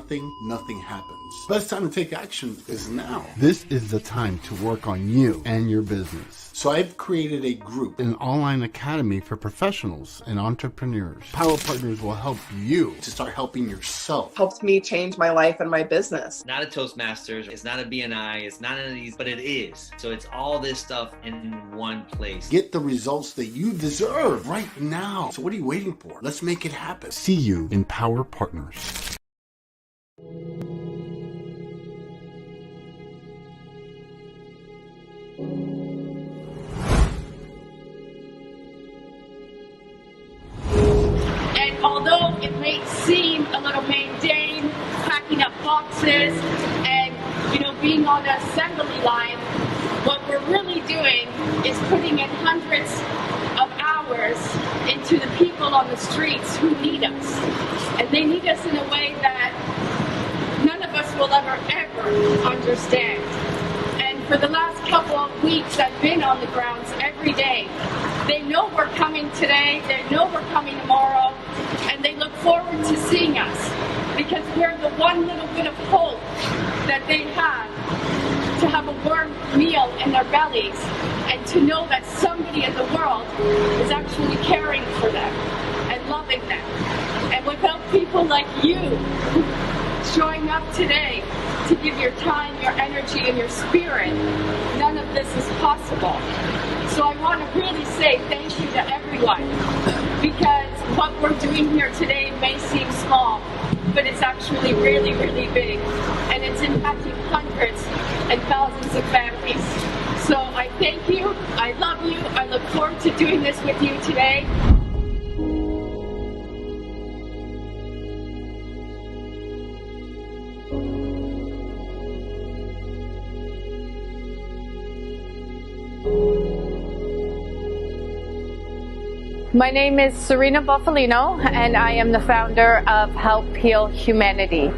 nothing happens. Best time to take action is now. This is the time to work on you and your business. So I've created a group, an online academy for professionals and entrepreneurs. Power Partners will help you to start helping yourself. Helped me change my life and my business. Not a Toastmasters, it's not a BNI, it's not any of these, but it is. So it's all this stuff in one place. Get the results that you deserve right now. So what are you waiting for? Let's make it happen. See you in Power Partners. Although it may seem a little mundane, packing up boxes and, being on the assembly line, what we're really doing is putting in hundreds of hours into the people on the streets who need us. And they need us in a way that none of us will ever understand. And for the last couple of weeks, I've been on the grounds every day. They know we're coming today, they know we're coming tomorrow, and they look forward to seeing us because we're the one little bit of hope that they have a warm meal in their bellies and to know that somebody in the world is actually caring for them and loving them. And without people like you showing up today to give your time, your energy, and your spirit, none of this is possible. So I want to really say thank you to everyone, because what we're doing here today may seem small, but it's actually really, really big, and it's impacting hundreds and thousands of families. So I thank you, I love you, I look forward to doing this with you today. My name is Serena Buffalino, and I am the founder of Help Heal Humanity.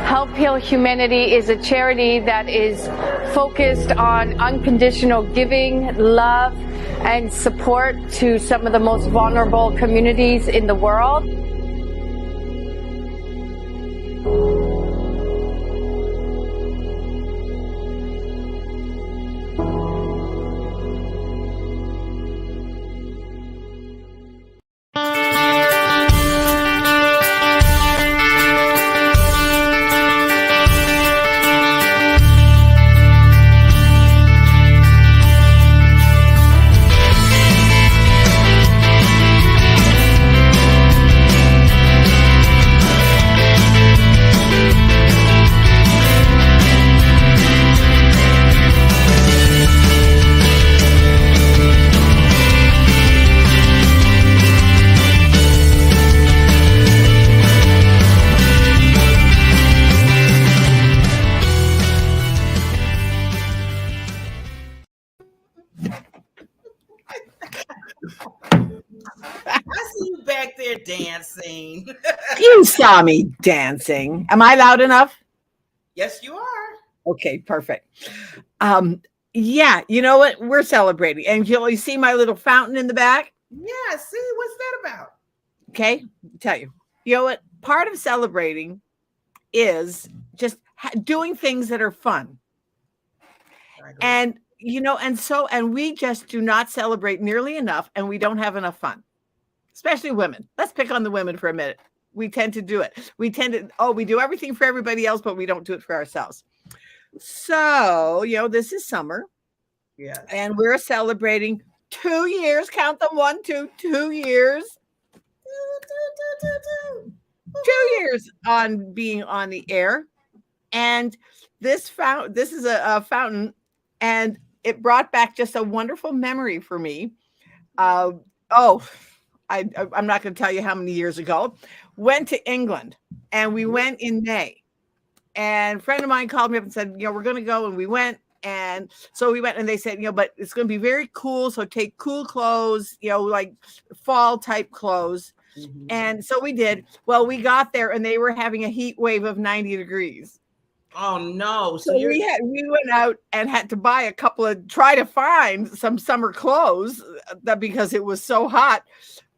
Help Heal Humanity is a charity that is focused on unconditional giving, love, and support to some of the most vulnerable communities in the world. Dancing. You saw me dancing. Am I loud enough? Yes, you are. Okay, perfect. Yeah, you know what? We're celebrating. And you see my little fountain in the back? Yeah, see, what's that about? Okay, I'll tell you. You know what? Part of celebrating is just doing things that are fun. And and we just do not celebrate nearly enough, and we don't have enough fun. Especially women. Let's pick on the women for a minute. We tend to do it. We do everything for everybody else, but we don't do it for ourselves. So, this is summer. Yeah. And we're celebrating 2 years. Count them 1, 2, 2 years. 2 years on being on the air. And this is a fountain, and it brought back just a wonderful memory for me. I'm not going to tell you how many years ago, went to England, and we went in May, and a friend of mine called me up and said, we're going to go. And we went. And so we went, and they said, but it's going to be very cool. So take cool clothes, like fall type clothes. And so we did. Well, we got there and they were having a heat wave of 90 degrees. Oh no. So we went out and had to buy try to find some summer clothes because it was so hot.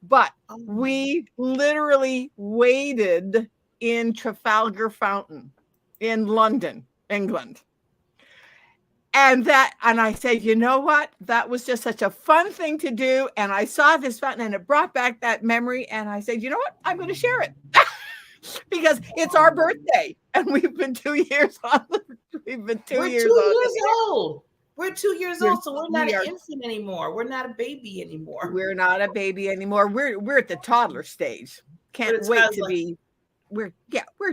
But we literally waded in Trafalgar Fountain in London, England. And I said, you know what? That was just such a fun thing to do. And I saw this fountain and it brought back that memory. And I said, you know what? I'm going to share it because it's our birthday. And we've been 2 years on. We've been 2 years old. We're 2 years old. So we're not an infant anymore. We're not a baby anymore. We're not a baby anymore. We're at the toddler stage. Can't wait to be. We're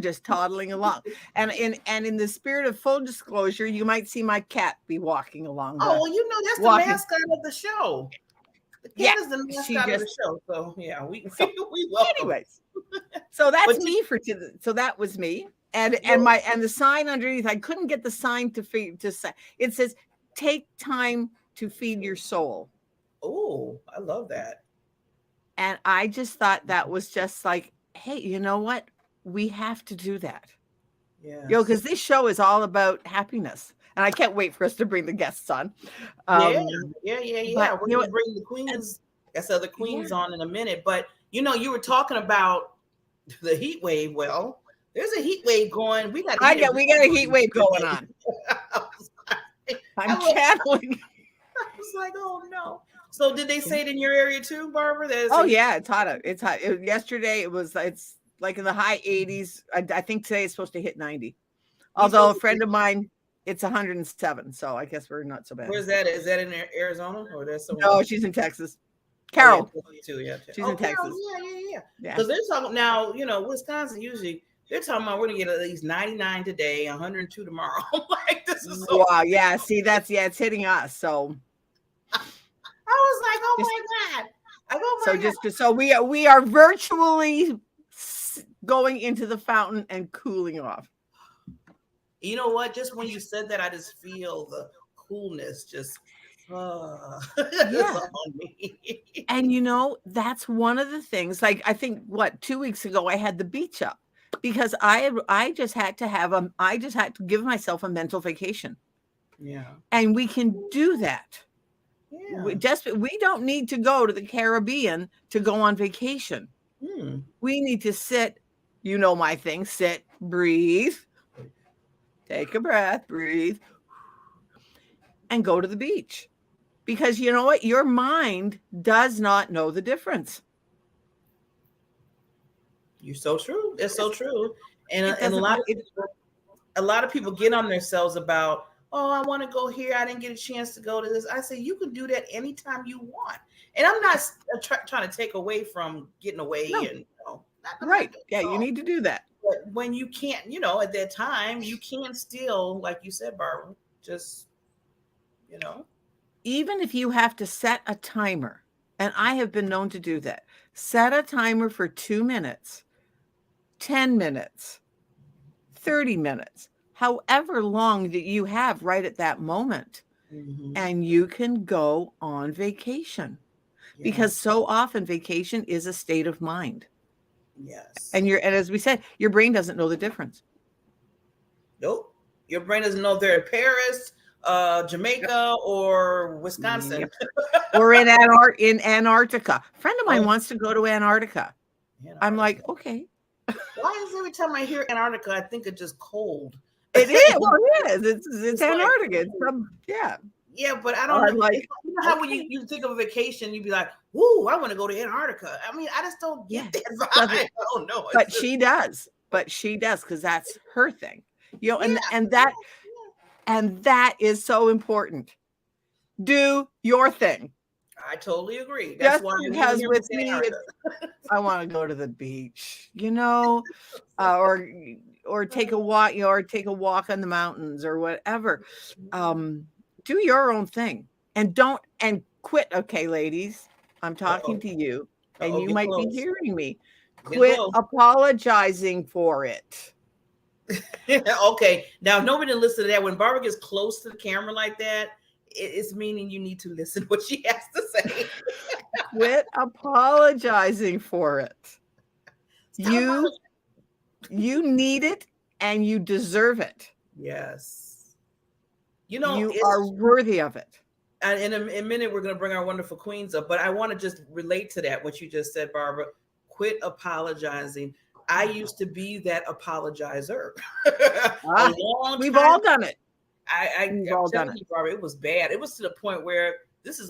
just toddling along, and in the spirit of full disclosure, you might see my cat be walking along. That's the mascot of the show. The cat is the mascot of the show. So yeah, we welcome. Anyways, so that's me so that was me, and the sign underneath. I couldn't get the sign to say. It says, "Take time to feed your soul." Oh, I love that. And I just thought that was just like, hey, you know what? We have to do that. Yeah. Because this show is all about happiness. And I can't wait for us to bring the guests on. Yeah. We're going to bring the queens, the queens on in a minute. But, you were talking about the heat wave. Well, there's a heat wave going. We got a heat wave going on. I'm channeling. I was like, oh, no. So did they say it in your area too, Barbara? Yeah, it's hot. It's hot. Yesterday it's like in the high 80s. I think today it's supposed to hit 90. Although a friend of mine, it's 107. So I guess we're not so bad. Where's that? Is that in Arizona or there's someone? No, she's in Texas. Carol. Too, yeah. She's in Texas. Yeah. Because they're talking now, Wisconsin usually they're talking about we're gonna get at least 99 today, 102 tomorrow. Like this is so wow. Yeah. See, it's hitting us. So I was like, oh my God. So we are virtually going into the fountain and cooling off. You know what? Just when you said that, I just feel the coolness just on me. And that's one of the things. Like I think 2 weeks ago I had the beach up because I just had to give myself a mental vacation. Yeah. And we can do that. Yeah. We don't need to go to the Caribbean to go on vacation. We need to sit, my thing, sit, breathe, take a breath, breathe, and go to the beach. Because you know what? Your mind does not know the difference. You're so true. It's so true. And a lot of people get on themselves about, oh, I want to go here. I didn't get a chance to go to this. I say, you can do that anytime you want. And I'm not trying to take away from getting away. No. And right. Yeah, you need to do that. But when you can't, at that time, you can still, like you said, Barbara, just, Even if you have to set a timer, and I have been known to do that, set a timer for 2 minutes, 10 minutes, 30 minutes. However long that you have right at that moment, and you can go on vacation because so often vacation is a state of mind. Yes. And as we said, your brain doesn't know the difference. Nope. Your brain doesn't know if they're in Paris, Jamaica, or Wisconsin. Or in Antarctica. A friend of mine wants to go to Antarctica. I'm like, okay. Why is every time I hear Antarctica, I think it's just cold? It is. Well, it is. It's Antarctica. Yeah, but I don't know. Like, how when you think of a vacation, you'd be like, "Ooh, I want to go to Antarctica." I mean, I just don't get that vibe. I don't know. But she does. Because that's her thing. And that is so important. Do your thing. I totally agree. That's why because with me, I want to go to the beach, or take a walk, or take a walk on the mountains or whatever. Do your own thing and quit. Okay, ladies, I'm talking to you and you might be hearing me. Quit apologizing for it. Okay. Now, if nobody didn't listen to that, when Barbara gets close to the camera like that, it's meaning you need to listen what she has to say. Quit apologizing for it. You need it and you deserve it. Yes. You are worthy of it. And in a minute, we're going to bring our wonderful queens up, but I want to just relate to that, what you just said, Barbara. Quit apologizing. I used to be that apologizer. We've all done it. I'm telling you, Barbara, it was bad. It was to the point where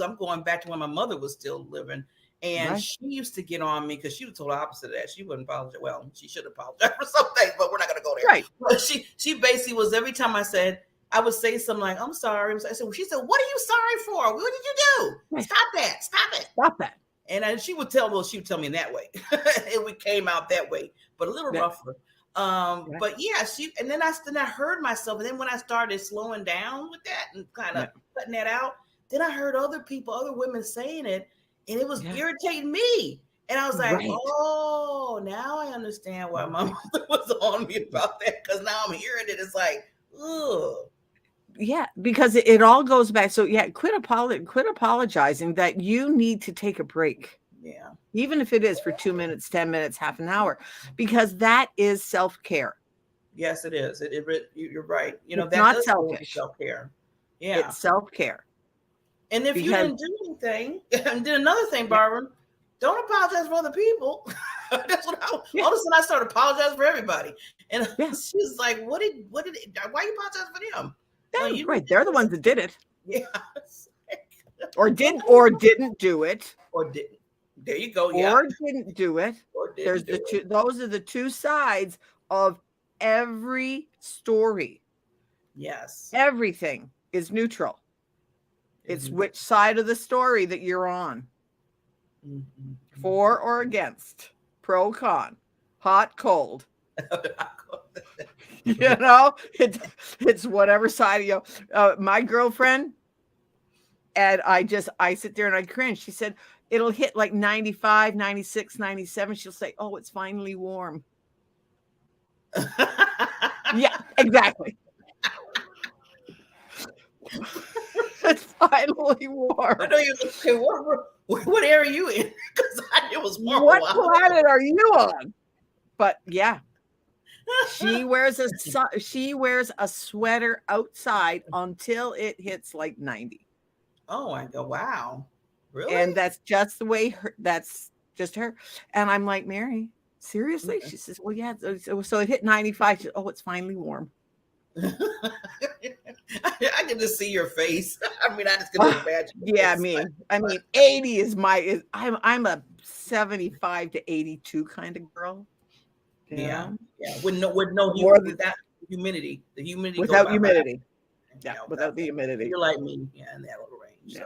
I'm going back to when my mother was still living. And she used to get on me because she was total opposite of that. She wouldn't apologize. Well, she should apologize for some things, but we're not going to go there. Right. But she basically was, every time I would say something like, I'm sorry. She said, what are you sorry for? What did you do? Right. Stop that. Stop that. And she would tell me in that way. It came out that way, but a little rougher. But yeah, and then I heard myself. And then when I started slowing down with that and kind of cutting that out, then I heard other women saying it, and it was irritating me. And I was like, oh, now I understand why my mother was on me about that. Because now I'm hearing it. It's like, ugh. Yeah, because it all goes back. So quit apologizing that you need to take a break. Yeah. Even if it is for 2 minutes, 10 minutes, half an hour, because that is self-care. Yes, it is. You're right. That's not selfish. Self-care. Yeah. It's self-care. And if you didn't do anything, and then another thing, Barbara, don't apologize for other people. That's what all of a sudden I started apologizing for everybody. And she's like, why you apologize for them? Well, right. They're the ones that did it. Yeah. or didn't do it. Or didn't. There you go. Yeah. Or didn't do it. There's those are the two sides of every story. Yes. Everything is neutral. It's which side of the story that you're on. Mm-hmm. For or against, pro, con, hot, cold. It's whatever side my girlfriend, and I sit there and I cringe. She said it'll hit like 95, 96, 97. She'll say, oh, it's finally warm. Yeah, exactly. It's finally warm. I know you say, what area are you in? Because it was warm. What planet are you on? But yeah. She wears a sweater outside until it hits like 90. Oh, I go, wow. Really? And that's just the way that's just her. And I'm like, Mary, seriously? Okay. She says, well, yeah. So it hit 95. She said, oh, it's finally warm. I can just see your face. I mean, I just can imagine. Yeah, I mean, 80 is I'm a 75 to 82 kind of girl. Yeah. With no humidity. The humidity. Without humidity. Yeah, without the humidity. You're like me, in that little range.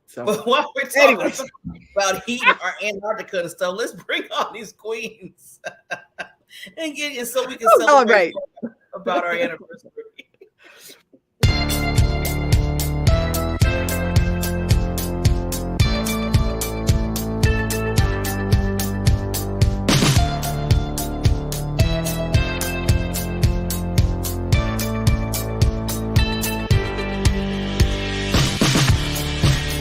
So but while we're talking about heat or Antarctica and stuff, let's bring on these queens and get you so we can celebrate about our anniversary.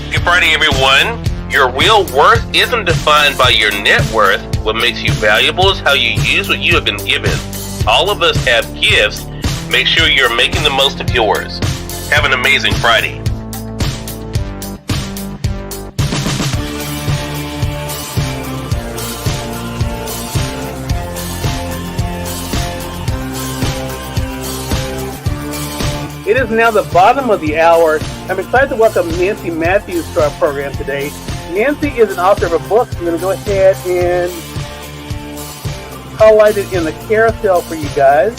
Good Friday, everyone. Your real worth isn't defined by your net worth. What makes you valuable is how you use what you have been given. All of us have gifts. Make sure you're making the most of yours. Have an amazing Friday. It is now the bottom of the hour. I'm excited to welcome Nancy Matthews to our program today. Nancy is an author of a book. I'm going to go ahead and highlight it in the carousel for you guys.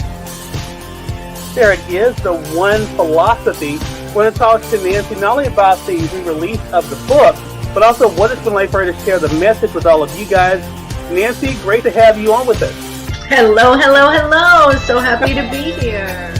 There it is, The One Philosophy. We're going to talk to Nancy not only about the re-release of the book, but also what it's been like for her to share the message with all of you guys. Nancy, great to have you on with us. Hello, hello, hello. So happy to be here.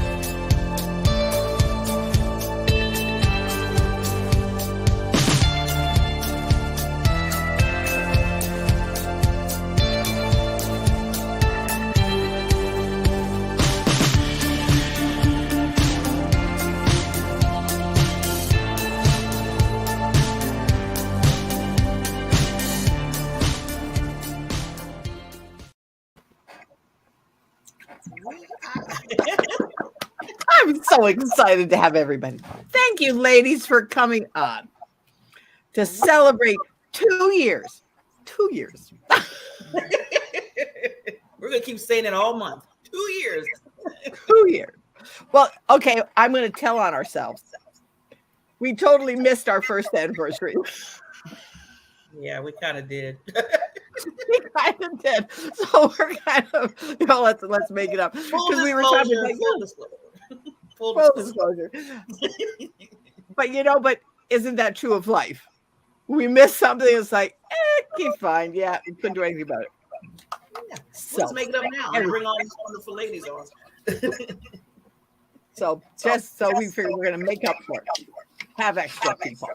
So excited to have everybody. Thank you, ladies, for coming on to celebrate 2 years. 2 years. We're going to keep saying it all month. 2 years. 2 years. Well, okay, I'm going to tell on ourselves. We totally missed our first anniversary. Yeah, we kind of did. We kind of did. So we're kind of, let's make it up. Because we were talking about full disclosure. But isn't that true of life? We miss something, it's like, keep fine. Yeah, we couldn't do anything about it. Yeah. So, let's make it up now and bring all these wonderful ladies on. So just so we figure we're going to make up for it. Have extra people.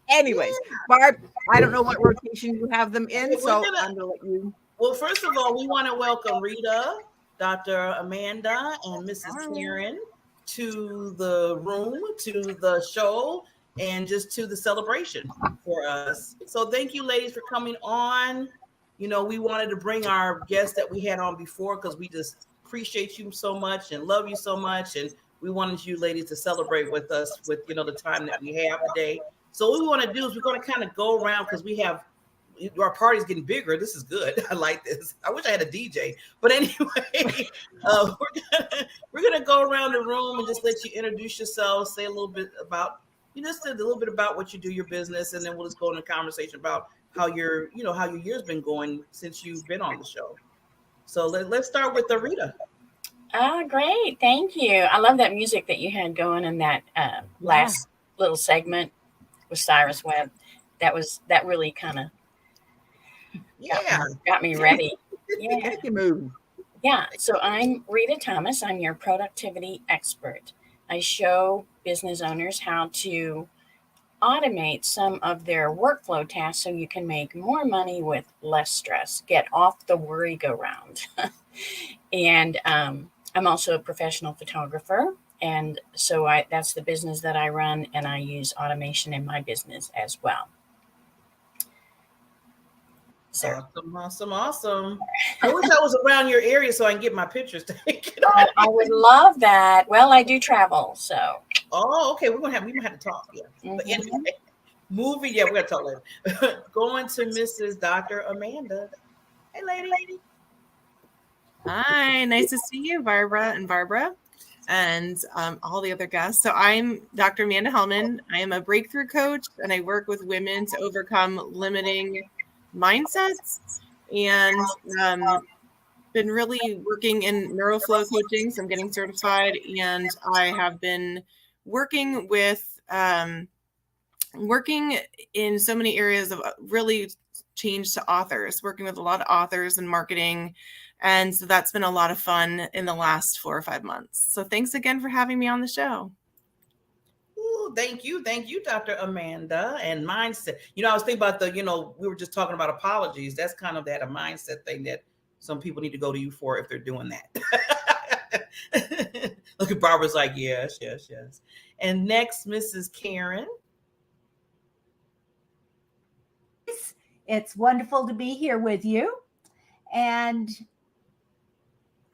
Anyways, Barb, I don't know what rotation you have them in, so I'm going to let you. Well, first of all, we want to welcome Rita, Dr. Amanda, and Mrs. Karen to the room, to the show, and just to the celebration for us. So thank you, ladies, for coming on. We wanted to bring our guests that we had on before because we just appreciate you so much and love you so much. And we wanted you ladies to celebrate with us with, the time that we have today. So what we want to do is we're going to kind of go around because our party's getting bigger. This is good. I like this. I wish I had a DJ. But anyway, we're gonna go around the room and just let you introduce yourselves, say a little bit about what you do, your business, and then we'll just go into a conversation about how your year's been going since you've been on the show. So let's start with Rita. Great. Thank you. I love that music that you had going in that last little segment with Cyrus Webb. That really kind of got me ready. Yeah. Yeah. So I'm Rita Thomas. I'm your productivity expert. I show business owners how to automate some of their workflow tasks so you can make more money with less stress. Get off the worry-go-round. And I'm also a professional photographer. And so that's the business that I run, and I use automation in my business as well. So. Awesome. I wish I was around your area so I can get my pictures taken. I would love that. Well, I do travel, so. Oh, okay. We might have to talk. Yeah. Mm-hmm. But anyway, movie. Yeah, we're gonna talk later. Going to Mrs. Dr. Amanda. Hey, lady. Hi, nice to see you, Barbara and all the other guests. So I'm Dr. Amanda Hellman. I am a breakthrough coach, and I work with women to overcome limiting mindsets, and been really working in neuroflow coaching. So I'm getting certified, and I have been working in so many areas of really change to authors, working with a lot of authors and marketing. And so that's been a lot of fun in the last 4 or 5 months. So thanks again for having me on the show. Ooh, thank you, Dr. Amanda. And mindset. I was thinking about we were just talking about apologies. That's kind of a mindset thing that some people need to go to you for if they're doing that. Look at Barbara's like, yes. And next, Mrs. Karen. It's wonderful to be here with you. And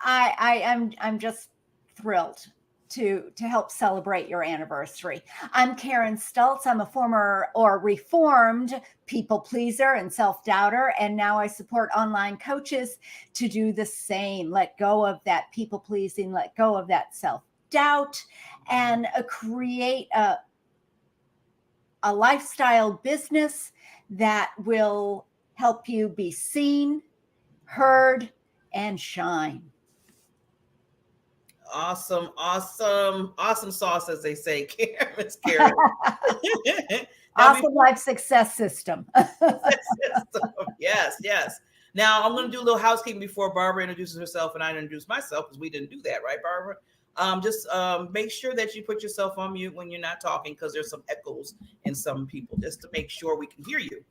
I'm just thrilled to help celebrate your anniversary. I'm Karen Stultz. I'm a former or reformed people pleaser and self-doubter, and now I support online coaches to do the same. Let go of that people pleasing, let go of that self-doubt, and create a lifestyle business that will help you be seen, heard, and shine. Awesome sauce, as they say, Miss Karen. Awesome life success system. Yes. Now I'm going to do a little housekeeping before Barbara introduces herself and I introduce myself, because we didn't do that, right, Barbara? Just make sure that you put yourself on mute when you're not talking, because there's some echoes in some people, just to make sure we can hear you.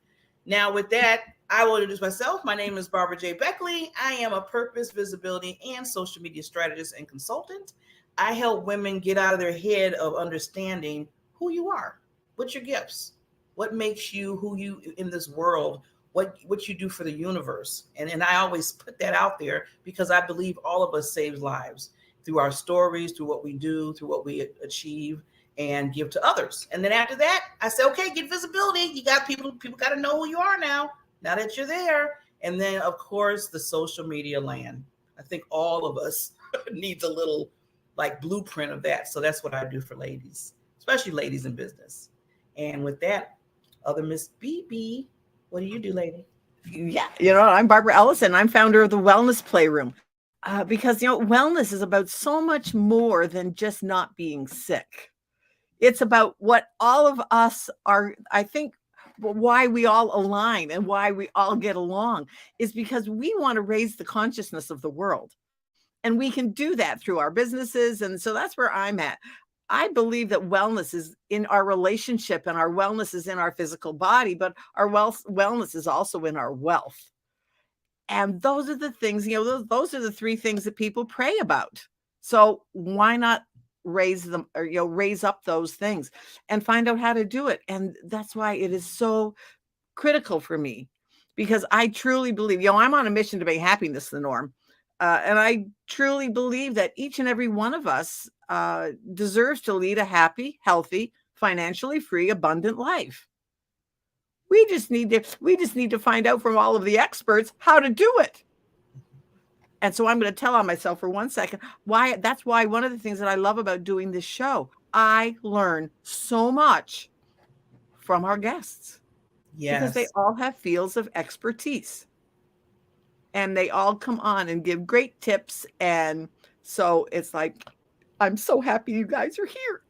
Now, with that, I will introduce myself. My name is Barbara J. Beckley. I am a purpose, visibility, and social media strategist and consultant. I help women get out of their head of understanding who you are, what's your gifts, what makes you who you in this world, what you do for the universe. And I always put that out there because I believe all of us saves lives. through our stories, through what we do, through what we achieve, and give to others. And then after that, I say, okay, get visibility. You got people got to know who you are now that you're there. And then, of course, the social media land. I think all of us needs a little like blueprint of that. So that's what I do for ladies, especially ladies in business. And with that, other Miss BB, what do you do, lady? Yeah, I'm Barbara Ellison. I'm founder of the Wellness Playroom. Because, wellness is about so much more than just not being sick. It's about what all of us are, I think, why we all align and why we all get along is because we want to raise the consciousness of the world. And we can do that through our businesses. And so that's where I'm at. I believe that wellness is in our relationship and our wellness is in our physical body, but our wellness is also in our wealth. And those are the things, those are the three things that people pray about. So why not raise them or, raise up those things and find out how to do it? And that's why it is so critical for me, because I truly believe, I'm on a mission to make happiness the norm. And I truly believe that each and every one of us deserves to lead a happy, healthy, financially free, abundant life. We just need to find out from all of the experts how to do it. And so I'm going to tell on myself for 1 second that's why one of the things that I love about doing this show, I learn so much from our guests. Yes. Because they all have fields of expertise. And they all come on and give great tips. And so it's like, I'm so happy you guys are here.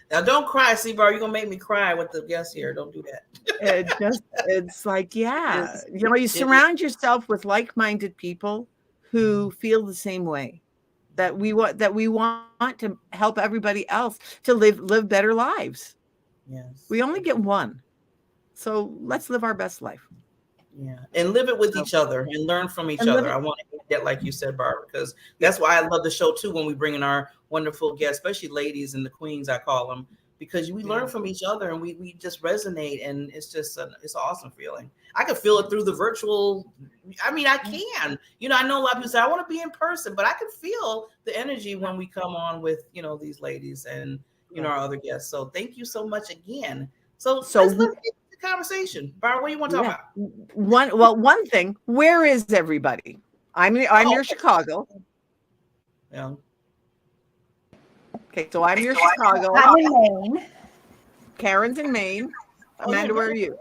Now, don't cry, C-Bar. You're going to make me cry with the guests here. Don't do that. It's like, yeah. You surround yourself with like-minded people who feel the same way. That we want to help everybody else to live better lives. Yes. We only get one. So let's live our best life. Yeah, and live it with each other and learn from each other. I want to get that, like you said, Barbara, because that's why I love the show too. When we bring in our wonderful guests, especially ladies and the queens, I call them, because we learn from each other and we just resonate, and it's just it's an awesome feeling. I can feel it through the virtual. I mean, I can. I know a lot of people say I want to be in person, but I can feel the energy when we come on with these ladies and our other guests. So thank you so much again. So let's get conversation. Barbara, what do you want to talk about? One thing, where is everybody? I'm near Chicago. Yeah. Okay, so I'm near Chicago. I'm in Maine. Karen's in Maine. Amanda, where are you?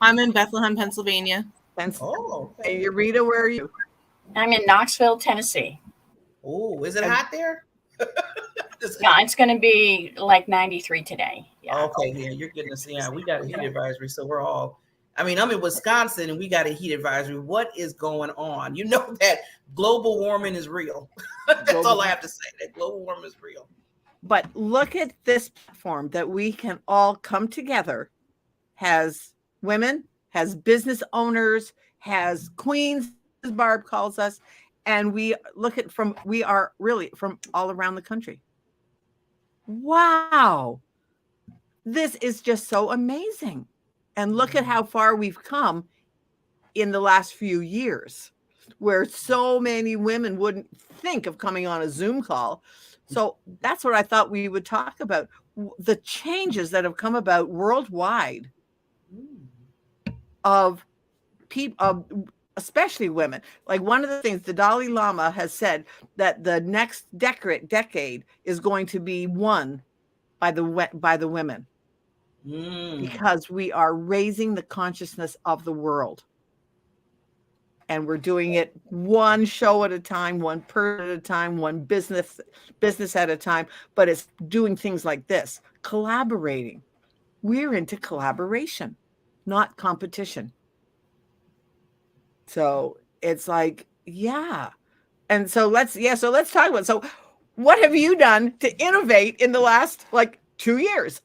I'm in Bethlehem, Pennsylvania. Oh, okay. And Rita, where are you? I'm in Knoxville, Tennessee. Oh, is it hot there? No, it's going to be like 93 today. Yeah. Okay, yeah, you're getting us. Yeah, we got a heat advisory, so we're all. I'm in Wisconsin, and we got a heat advisory. What is going on? You know that global warming is real. That's all I have to say. That global warming is real. But look at this platform that we can all come together. Has women, has business owners, has queens, as Barb calls us, and we are really from all around the country. Wow. This is just so amazing. And look at how far we've come in the last few years, where so many women wouldn't think of coming on a Zoom call. So that's what I thought we would talk about. The changes that have come about worldwide of people, especially women. Like one of the things the Dalai Lama has said, that the next decade is going to be won by the women, because we are raising the consciousness of the world, and we're doing it one show at a time, one person at a time, one business at a time. But it's doing things like this, collaborating. We're into collaboration, not competition. So it's like, yeah. And so let's talk about, so what have you done to innovate in the last 2 years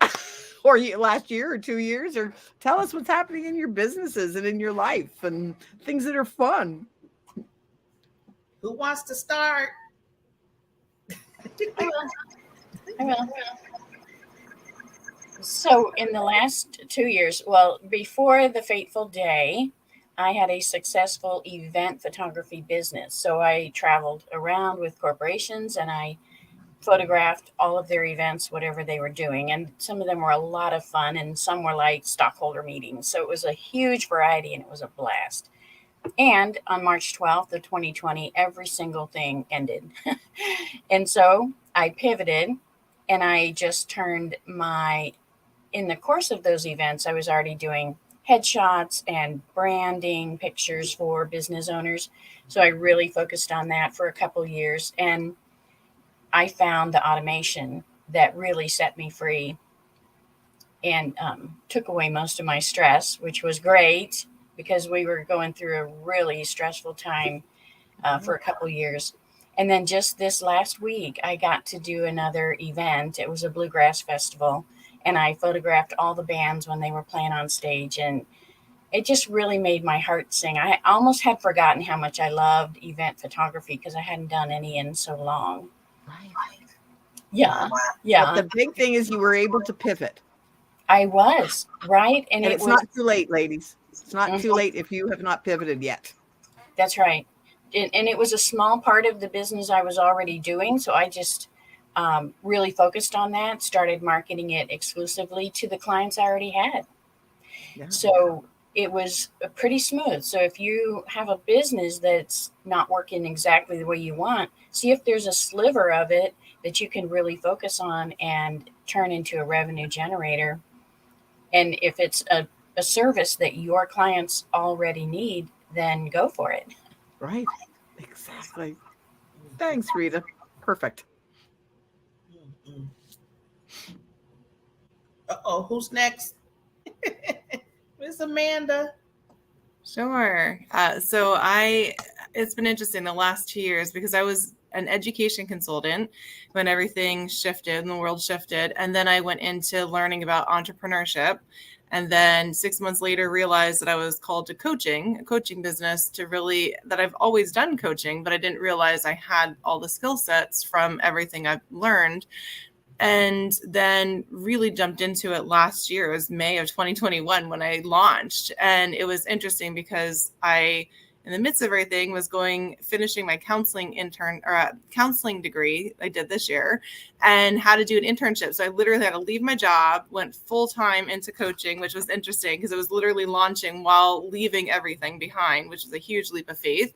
or last year or 2 years, or tell us what's happening in your businesses and in your life and things that are fun. Who wants to start? I will. So in the last 2 years, well, before the fateful day, I had a successful event photography business. So I traveled around with corporations and I photographed all of their events, whatever they were doing. And some of them were a lot of fun and some were like stockholder meetings. So it was a huge variety and it was a blast. And on March 12th of 2020, every single thing ended. And so I pivoted and I just turned in the course of those events, I was already doing headshots and branding pictures for business owners. So I really focused on that for a couple years. And I found the automation that really set me free and took away most of my stress, which was great because we were going through a really stressful time for a couple years. And then just this last week, I got to do another event. It was a bluegrass festival, and I photographed all the bands when they were playing on stage. And it just really made my heart sing. I almost had forgotten how much I loved event photography because I hadn't done any in so long. Right. Yeah. Yeah. But the big thing is you were able to pivot. I was, right? And it's not too late, ladies. It's not too late if you have not pivoted yet. That's right. And it was a small part of the business I was already doing. So I just really focused on that, started marketing it exclusively to the clients I already had. Yeah. So it was pretty smooth. So if you have a business that's not working exactly the way you want, see if there's a sliver of it that you can really focus on and turn into a revenue generator. And if it's a service that your clients already need, then go for it. Right. Exactly. Thanks, Rita. Perfect. Uh-oh, who's next? Miss Amanda. Sure. So it's been interesting the last 2 years because I was an education consultant when everything shifted and the world shifted. And then I went into learning about entrepreneurship. And then 6 months later, realized that I was called to a coaching business that I've always done coaching, but I didn't realize I had all the skill sets from everything I've learned. And then really jumped into it last year. It was May of 2021 when I launched. And it was interesting because in the midst of everything, was finishing my counseling degree I did this year and had to do an internship. So I literally had to leave my job, went full time into coaching, which was interesting because it was literally launching while leaving everything behind, which was a huge leap of faith.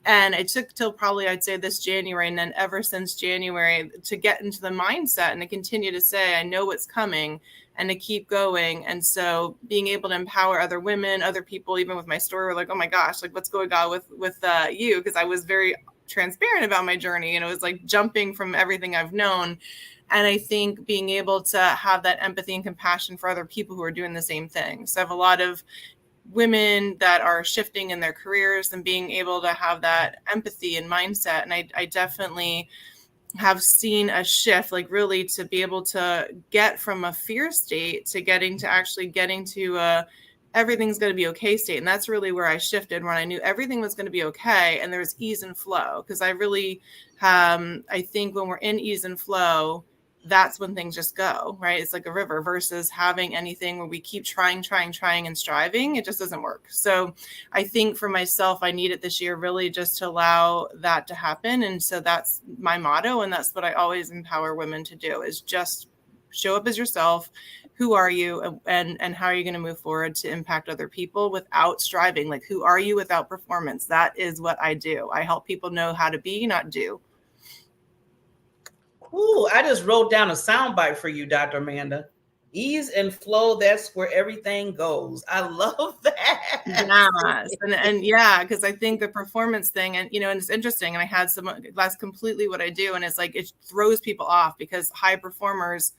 And it took till probably, I'd say this January, and then ever since January to get into the mindset and to continue to say, I know what's coming and to keep going. And so being able to empower other women, other people, even with my story, were like, oh my gosh, like what's going on with you? Because I was very transparent about my journey and it was like jumping from everything I've known. And I think being able to have that empathy and compassion for other people who are doing the same thing. So I have a lot of women that are shifting in their careers and being able to have that empathy and mindset. And I definitely have seen a shift, like really to be able to get from a fear state to getting to a everything's going to be okay state. And that's really where I shifted when I knew everything was going to be okay. And there was ease and flow. Because I really, I think when we're in ease and flow, that's when things just go, right? It's like a river versus having anything where we keep trying and striving. It just doesn't work. So I think for myself, I need it this year really just to allow that to happen. And so that's my motto. And that's what I always empower women to do is just show up as yourself. Who are you and how are you going to move forward to impact other people without striving? Like, who are you without performance? That is what I do. I help people know how to be, not do. Ooh, I just wrote down a soundbite for you, Dr. Amanda. Ease and flow, that's where everything goes. I love that. Yes. And yeah, because I think the performance thing, and and it's interesting. And I had that's completely what I do. And it's like it throws people off because high performers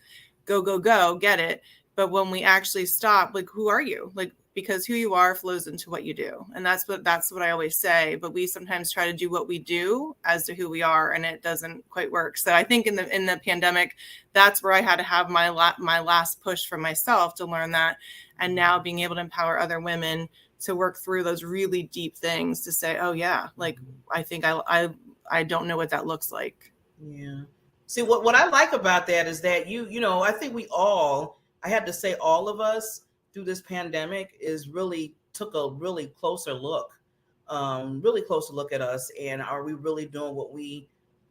go, get it. But when we actually stop, like, who are you? Like, because who you are flows into what you do. And that's what I always say. But we sometimes try to do what we do as to who we are, and it doesn't quite work. So I think in the pandemic, that's where I had to have my last push for myself to learn that. And now being able to empower other women to work through those really deep things to say, oh yeah, like I think I don't know what that looks like. Yeah. See, what I like about that is that I think I have to say all of us through this pandemic is really took a really closer look at us, and are we really doing what we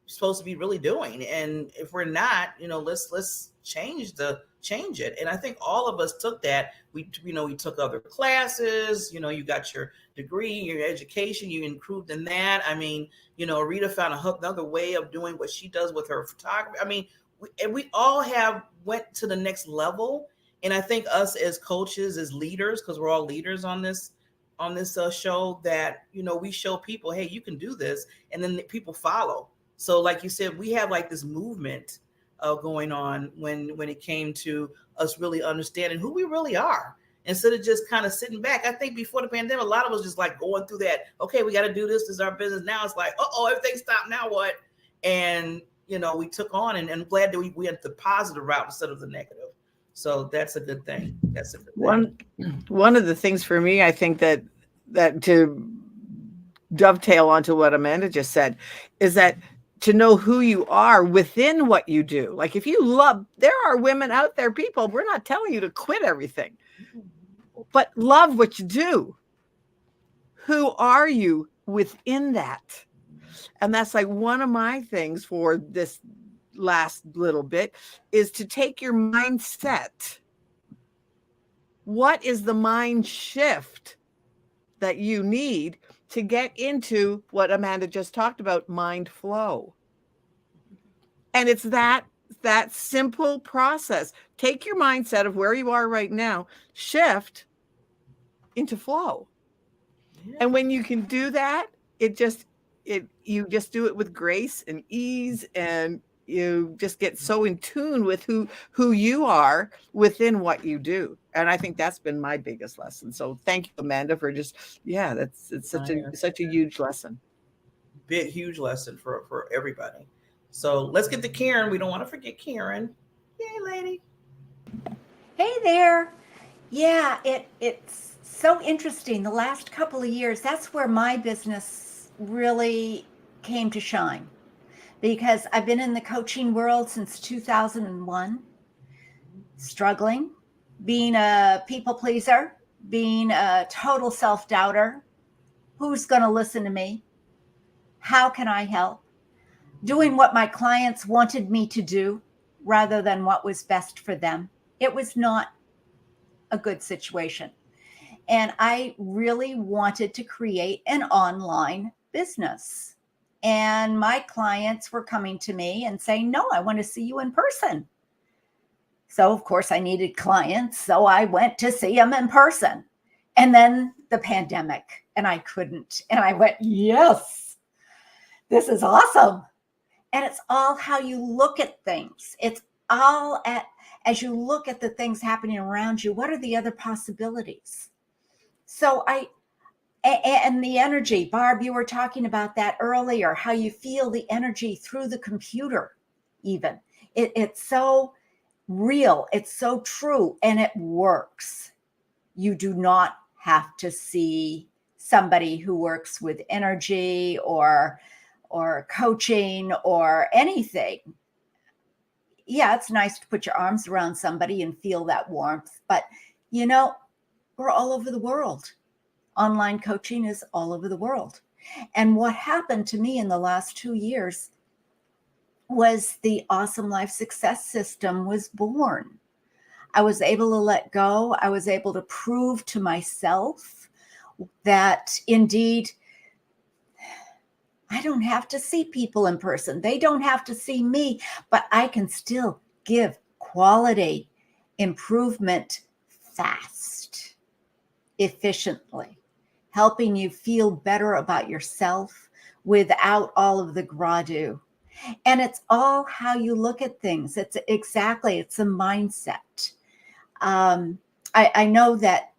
supposed to be really doing? And if we're not, let's change it. And I think all of us took that. We took other classes. You got your degree, your education, you improved in that. I mean, Rita found another way of doing what she does with her photography. I mean, we all went to the next level. And I think us as coaches, as leaders, because we're all leaders on this show, that we show people, hey, you can do this, and then people follow. So like you said, we have like this movement going on when it came to us really understanding who we really are, instead of just kind of sitting back. I think before the pandemic, a lot of us just like going through that. Okay, we got to do this. This is our business. Now it's like, everything stopped. Now what? And we took on, and I'm glad that we went the positive route instead of the negative. So that's a good thing. One of the things for me, I think that to dovetail onto what Amanda just said, is that to know who you are within what you do. Like if you love, there are women out there, people, we're not telling you to quit everything, but love what you do. Who are you within that? And that's like one of my things for this last little bit, is to take your mindset. What is the mind shift that you need to get into what Amanda just talked about, mind flow? And it's that simple process. Take your mindset of where you are right now, shift into flow. Yeah. And when you can do that, you just do it with grace and ease, and you just get so in tune with who you are within what you do. And I think that's been my biggest lesson. So thank you, Amanda, for it's such a huge lesson. Huge lesson for everybody. So let's get to Karen. We don't want to forget Karen. Yay, lady. Hey there. Yeah, it's so interesting. The last couple of years, that's where my business really came to shine, because I've been in the coaching world since 2001, struggling, being a people pleaser, being a total self-doubter. Who's going to listen to me? How can I help? Doing what my clients wanted me to do rather than what was best for them. It was not a good situation. And I really wanted to create an online business. And my clients were coming to me and saying, no, I want to see you in person. So of course I needed clients. So I went to see them in person. And then the pandemic, and I couldn't. And I went, yes, this is awesome. And it's all how you look at things. It's all as you look at the things happening around you, what are the other possibilities? So and the energy, Barb, you were talking about that earlier, how you feel the energy through the computer even. It's so real, it's so true, and it works. You do not have to see somebody who works with energy or coaching or anything. Yeah, it's nice to put your arms around somebody and feel that warmth, but we're all over the world. Online coaching is all over the world. And what happened to me in the last 2 years was the Awesome Life Success System was born. I was able to let go. I was able to prove to myself that indeed, I don't have to see people in person. They don't have to see me, but I can still give quality improvement fast, efficiently, helping you feel better about yourself without all of the gras-du. And it's all how you look at things. It's a mindset. I know that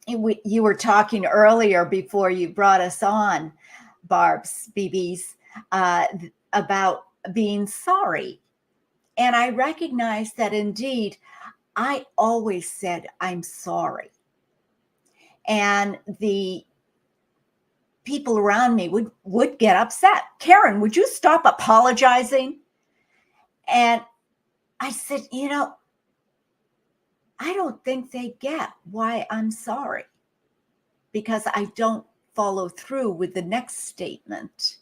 you were talking earlier before you brought us on, BB's, about being sorry. And I recognize that indeed, I always said, I'm sorry. And the people around me would get upset. Karen, would you stop apologizing? And I said, I don't think they get why I'm sorry. because I don't follow through with the next statement,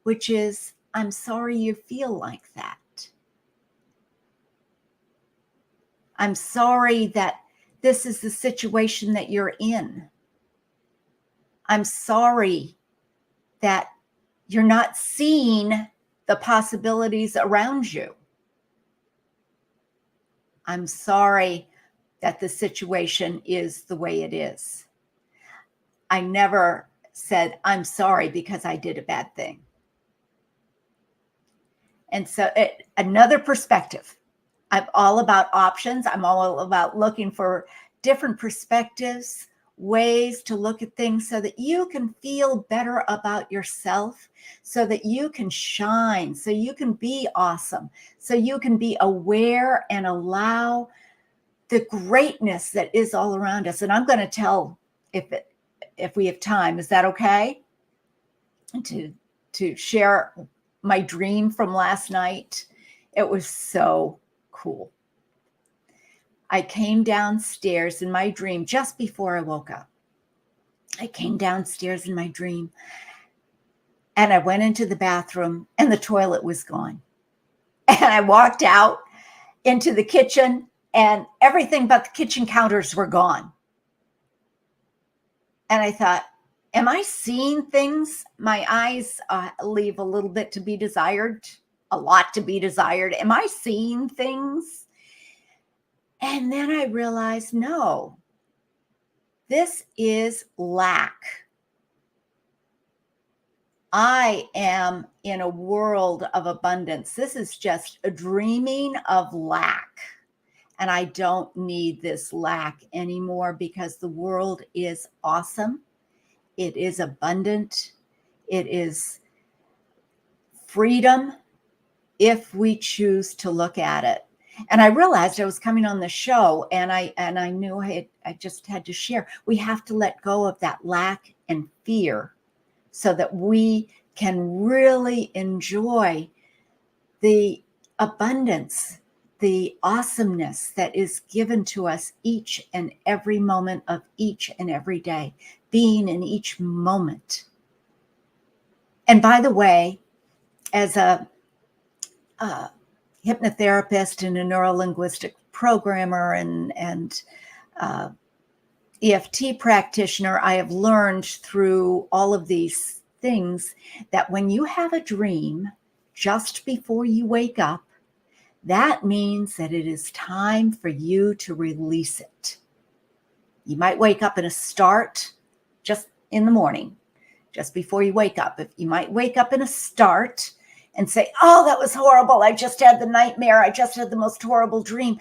which is, I'm sorry you feel like that. I'm sorry that this is the situation that you're in. I'm sorry that you're not seeing the possibilities around you. I'm sorry that the situation is the way it is. I never said, I'm sorry because I did a bad thing. And so another perspective. I'm all about options. I'm all about looking for different perspectives, ways to look at things so that you can feel better about yourself, so that you can shine, so you can be awesome, so you can be aware and allow the greatness that is all around us. And I'm going to tell, if we have time, is that okay? To share my dream from last night. It was so cool. I came downstairs in my dream just before I woke up. I came downstairs in my dream and I went into the bathroom and the toilet was gone. And I walked out into the kitchen and everything but the kitchen counters were gone. And I thought, am I seeing things? My eyes leave a little bit to be desired, a lot to be desired. Am I seeing things? And then I realized, no, this is lack. I am in a world of abundance. This is just a dreaming of lack. And I don't need this lack anymore because the world is awesome. It is abundant. It is freedom if we choose to look at it. And I realized I was coming on the show and I knew I just had to share. We have to let go of that lack and fear so that we can really enjoy the abundance, the awesomeness that is given to us each and every moment of each and every day, being in each moment. And by the way, as a hypnotherapist and a neurolinguistic programmer and EFT practitioner, I have learned through all of these things that when you have a dream just before you wake up, that means that it is time for you to release it. You might wake up in a start just in the morning, just before you wake up. If you might wake up in a start and say, oh, that was horrible. I just had the nightmare. I just had the most horrible dream.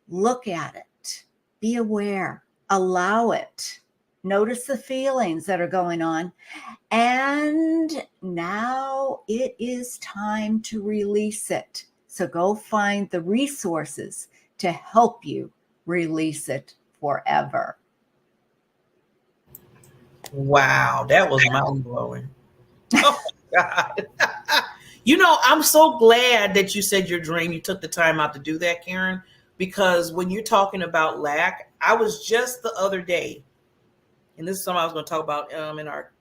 Look at it. Be aware. Allow it. Notice the feelings that are going on. And now it is time to release it. So go find the resources to help you release it forever. Wow, that was mind-blowing. Oh, my God. You know, I'm so glad that you said your dream. You took the time out to do that, Karen, because when you're talking about lack, I was just the other day, and this is something I was going to talk about in our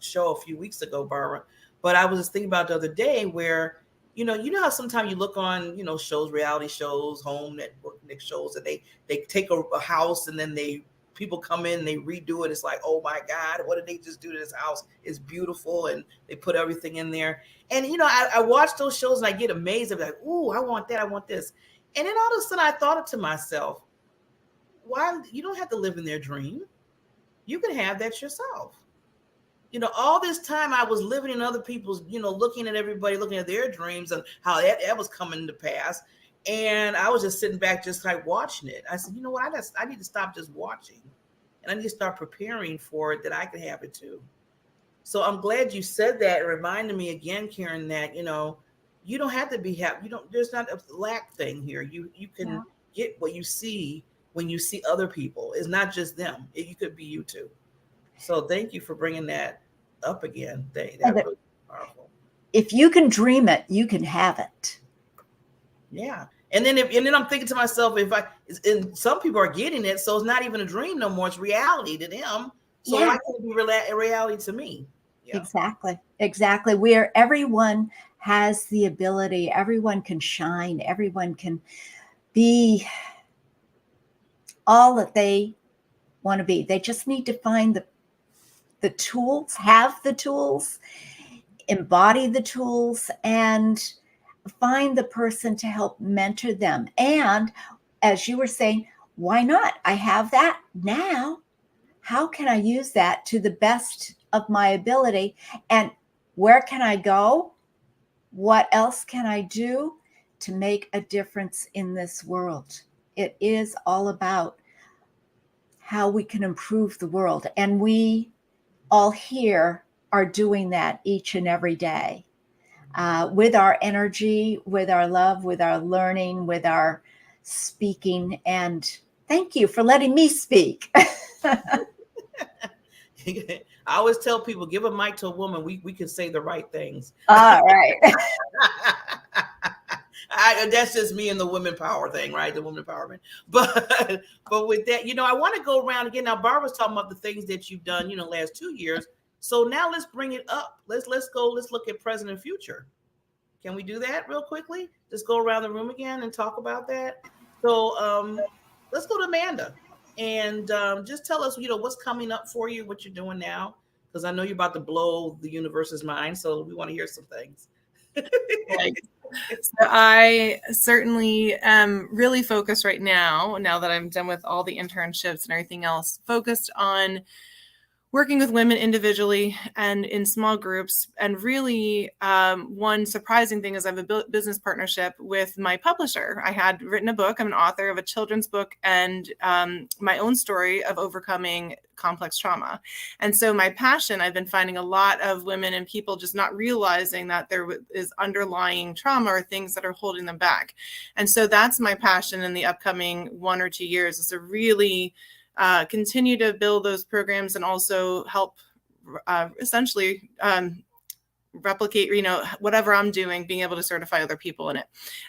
show a few weeks ago, Barbara, but I was just thinking about the other day where, you know how sometimes you look on, shows, reality shows, home network shows, and they take a house and then people come in and they redo it. It's like, oh my God, what did they just do to this house? It's beautiful. And they put everything in there. And, I watch those shows and I get amazed. I'm like, ooh, I want that. I want this. And then all of a sudden I thought it to myself, why? You don't have to live in their dream. You can have that yourself. All this time I was living in other people's, looking at everybody, looking at their dreams and how that was coming to pass. And I was just sitting back, just like watching it. I said, you know what? I need to stop just watching and I need to start preparing for it that I can have it too. So I'm glad you said that. It reminded me again, Karen, that, you don't have to be happy. There's not a lack thing here. You can get what you see when you see other people. It's not just them. You could be you too. So thank you for bringing that up again. That was powerful. If you can dream it, you can have it. Yeah. And then I'm thinking to myself, and some people are getting it, so it's not even a dream no more. It's reality to them. So why can't it be a reality to me? Yeah. Exactly. Everyone has the ability, everyone can shine, everyone can be all that they want to be. They just need to find the tools, have the tools, embody the tools, and find the person to help mentor them. And as you were saying, why not? I have that now. How can I use that to the best of my ability? And where can I go? What else can I do to make a difference in this world? It is all about how we can improve the world. And we all here are doing that each and every day with our energy, with our love, with our learning, with our speaking. And thank you for letting me speak. I always tell people, give a mic to a woman. We can say the right things. All right. That's just me and the women power thing, right? The women empowerment. But with that, I want to go around again. Now, Barbara's talking about the things that you've done, last 2 years. So now let's bring it up. Let's go. Let's look at present and future. Can we do that real quickly? Just go around the room again and talk about that. So let's go to Amanda and just tell us, what's coming up for you, what you're doing now, because I know you're about to blow the universe's mind. So we want to hear some things. So I certainly am really focused right now that I'm done with all the internships and everything else, focused on working with women individually and in small groups. And really, one surprising thing is I have a business partnership with my publisher. I had written a book. I'm an author of a children's book and my own story of overcoming complex trauma. And so my passion, I've been finding a lot of women and people just not realizing that there is underlying trauma or things that are holding them back. And so that's my passion in the upcoming 1 or 2 years, is to really continue to build those programs and also help essentially replicate, whatever I'm doing, being able to certify other people in it.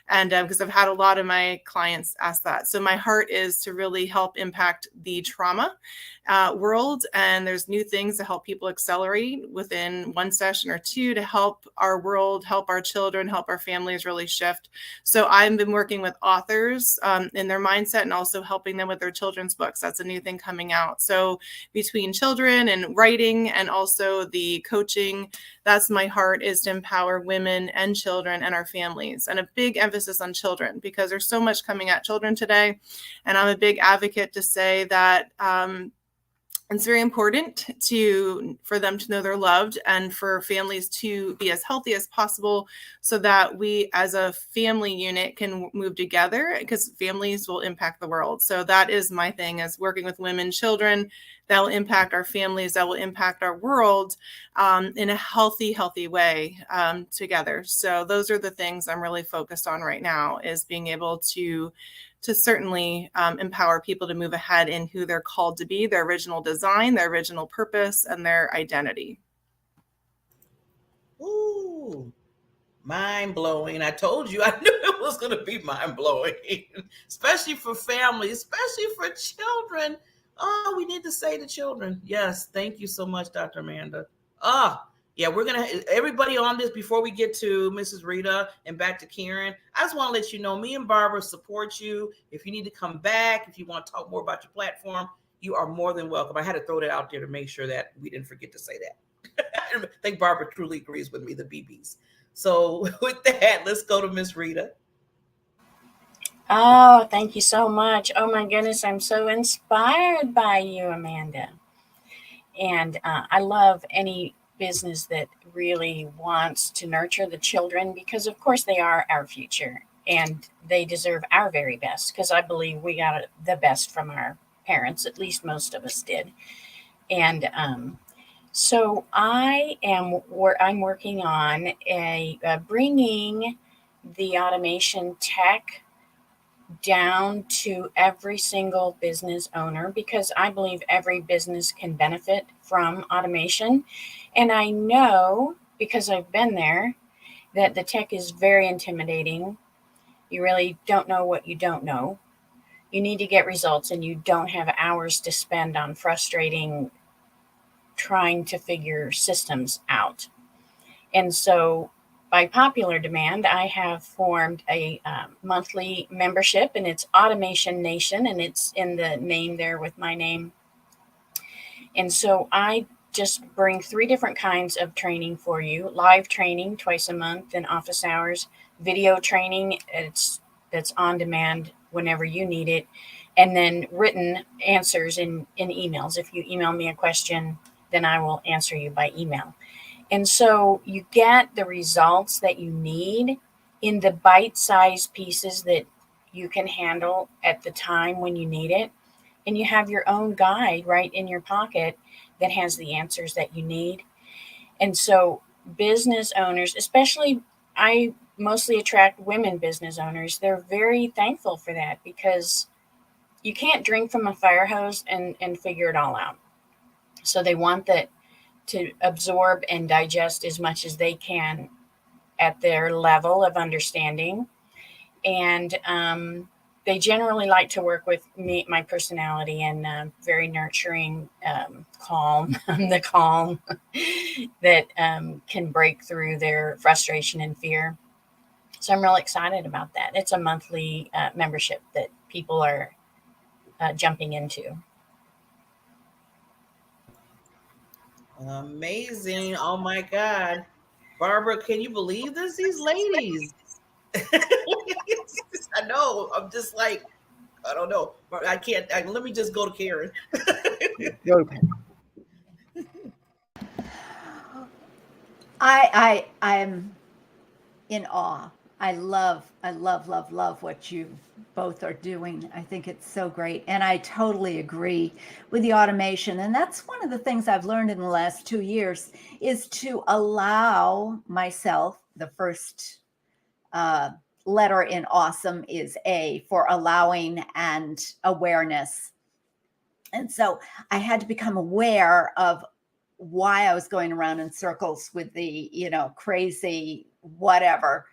And because I've had a lot of my clients ask that. So my heart is to really help impact the trauma world. And there's new things to help people accelerate within 1 session or 2 to help our world, help our children, help our families really shift. So I've been working with authors in their mindset and also helping them with their children's books. That's a new thing coming out. So between children and writing and also the coaching, that's my heart, is to empower women and children and our families, and a big emphasis on children because there's so much coming at children today. And I'm a big advocate to say that it's very important for them to know they're loved and for families to be as healthy as possible so that we as a family unit can move together, because families will impact the world. So that is my thing, is working with women, children, that will impact our families, that will impact our world in a healthy way together. So those are the things I'm really focused on right now, is being able to certainly empower people to move ahead in who they're called to be, their original design, their original purpose, and their identity. Ooh, mind-blowing. I told you, I knew it was going to be mind-blowing, especially for families, especially for children. Oh, we need to say to children. Yes, thank you so much, Dr. Amanda. Yeah, we're going to, everybody on this, before we get to Mrs. Rita and back to Karen, I just want to let you know, me and Barbara support you. If you need to come back, if you want to talk more about your platform, you are more than welcome. I had to throw that out there to make sure that we didn't forget to say that. I think Barbara truly agrees with me, the BBs. So with that, let's go to Miss Rita. Oh, thank you so much. Oh my goodness, I'm so inspired by you, Amanda. And I love any business that really wants to nurture the children, because of course they are our future and they deserve our very best, because I believe we got the best from our parents, at least most of us did. And so I'm working on bringing the automation tech down to every single business owner, because I believe every business can benefit from automation. And I know, because I've been there, that the tech is very intimidating. You really don't know what you don't know. You need to get results, and you don't have hours to spend on frustrating trying to figure systems out. And so by popular demand, I have formed a monthly membership, and it's Automation Nation, and it's in the name there with my name. And so I just bring 3 different kinds of training for you: live training twice a month in office hours, video training, that's on demand whenever you need it, and then written answers in emails. If you email me a question, then I will answer you by email. And so you get the results that you need in the bite-sized pieces that you can handle at the time when you need it. And you have your own guide right in your pocket that has the answers that you need. And so business owners, especially, I mostly attract women business owners. They're very thankful for that, because you can't drink from a fire hose and figure it all out. So they want that to absorb and digest as much as they can at their level of understanding. And they generally like to work with me, my personality, and very nurturing, calm. I'm the calm that can break through their frustration and fear. So I'm really excited about that. It's a monthly membership that people are jumping into. Amazing. Oh my God. Barbara, can you believe this? These ladies. I know. I'm just like, I don't know. I can't. Let me just go to Karen. I'm in awe. I love what you both are doing. I think it's so great. And I totally agree with the automation. And that's one of the things I've learned in the last 2 years, is to allow myself, the first letter in awesome is A, for allowing and awareness. And so I had to become aware of why I was going around in circles with the, crazy whatever,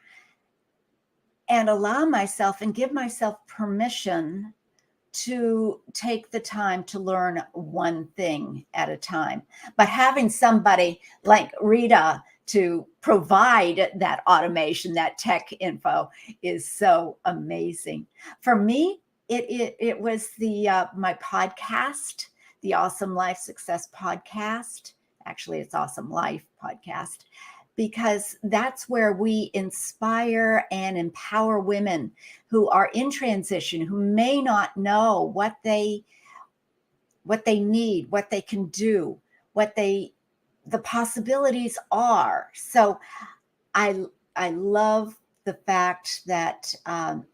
and allow myself and give myself permission to take the time to learn one thing at a time. But having somebody like Rita to provide that automation, that tech info, is so amazing. For me, it was my podcast, the Awesome Life Success Podcast. Actually, it's Awesome Life Podcast, because that's where we inspire and empower women who are in transition, who may not know what they need, what they can do, the possibilities are. So I love the fact that,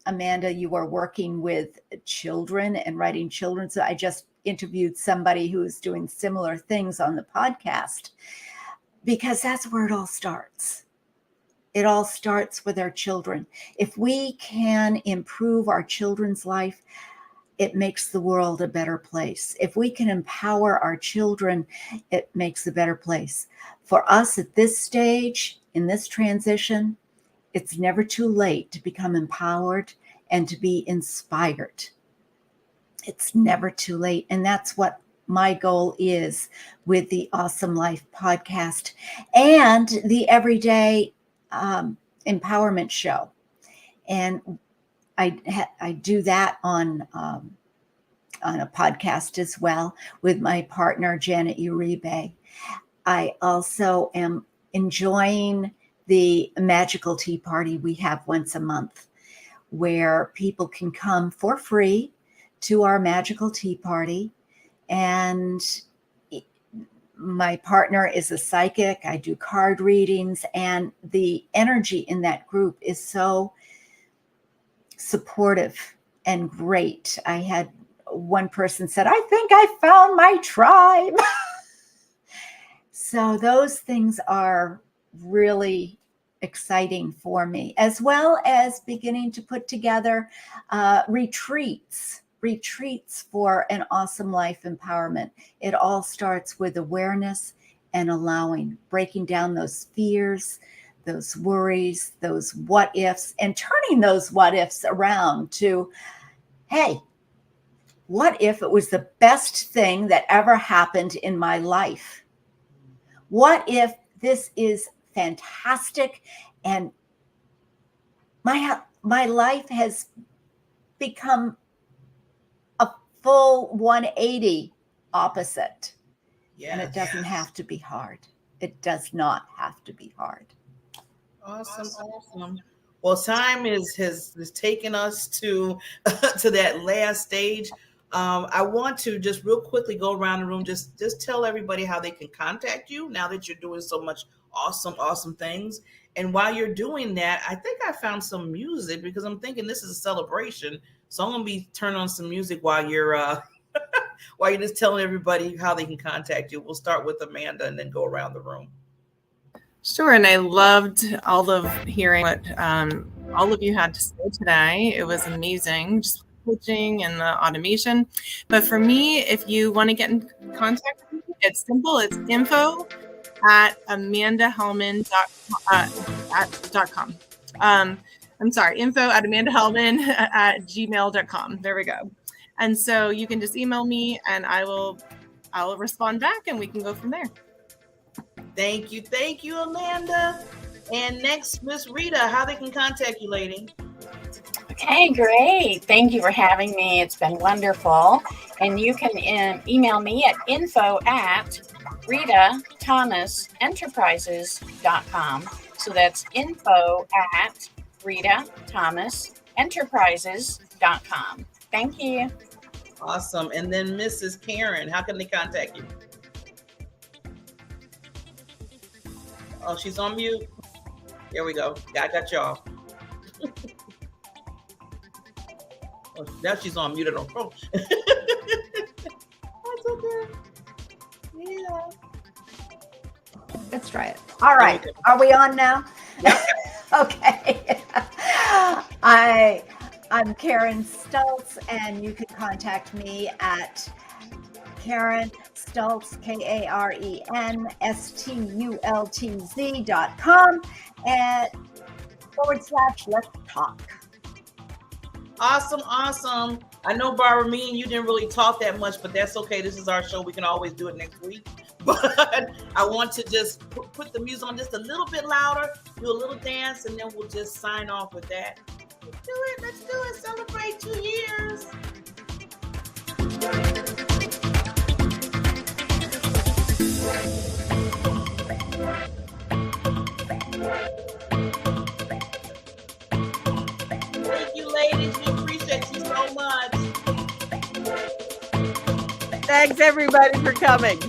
Amanda, you are working with children and writing children. So I just interviewed somebody who is doing similar things on the podcast, because that's where it all starts. It all starts with our children. If we can improve our children's life, it makes the world a better place. If we can empower our children, it makes a better place. For us at this stage, in this transition, it's never too late to become empowered and to be inspired. It's never too late. And that's what my goal is with the Awesome Life podcast and the Everyday Empowerment Show. And I do that on a podcast as well with my partner, Janet Uribe. I also am enjoying the magical tea party we have once a month, where people can come for free to our magical tea party. And my partner is a psychic. I do card readings, and the energy in that group is so supportive and great. I had one person said, "I think I found my tribe." So those things are really exciting for me, as well as beginning to put together retreats for an awesome life empowerment. It all starts with awareness and allowing, breaking down those fears, those worries, those what ifs, and turning those what ifs around to, hey, what if it was the best thing that ever happened in my life? What if this is fantastic and my life has become a full 180 opposite? And it doesn't have to be hard. It does not have to be hard. Awesome. Well, time has taken us to to that last stage. I want to just real quickly go around the room, just tell everybody how they can contact you now that you're doing so much awesome things. And while you're doing that, I think I found some music because I'm thinking this is a celebration. So I'm gonna be turning on some music while you're while you're just telling everybody how they can contact you. We'll start with Amanda and then go around the room. Sure, and I loved all of hearing what all of you had to say today. It was amazing, just coaching and the automation. But for me, if you want to get in contact with me, it's simple. It's info@amandahelman.com. I'm sorry, info@amandahelman@gmail.com. There we go. And so you can just email me and I will respond back and we can go from there. Thank you, Amanda. And next, Miss Rita, how they can contact you, lady? Okay, great. Thank you for having me. It's been wonderful. And you can email me at info@ritathomasenterprises.com. So that's info@ritathomasenterprises.com. Thank you. Awesome. And then Mrs. Karen, how can they contact you? Oh, she's on mute. There we go. I got y'all. Oh, now she's on mute on phone. That's okay. Yeah. Let's try it. All right. Are we on now? Yep. Okay. I'm Karen Stultz, and you can contact me at Karen Stultz, KarenStultz.com and /let's talk. Awesome. I know, Barbara, me and you didn't really talk that much, but that's okay. This is our show. We can always do it next week. But I want to just put the music on just a little bit louder, do a little dance, and then we'll just sign off with that. Let's do it. Celebrate 2 years. Thank you, ladies. We appreciate you so much. Thanks, everybody, for coming.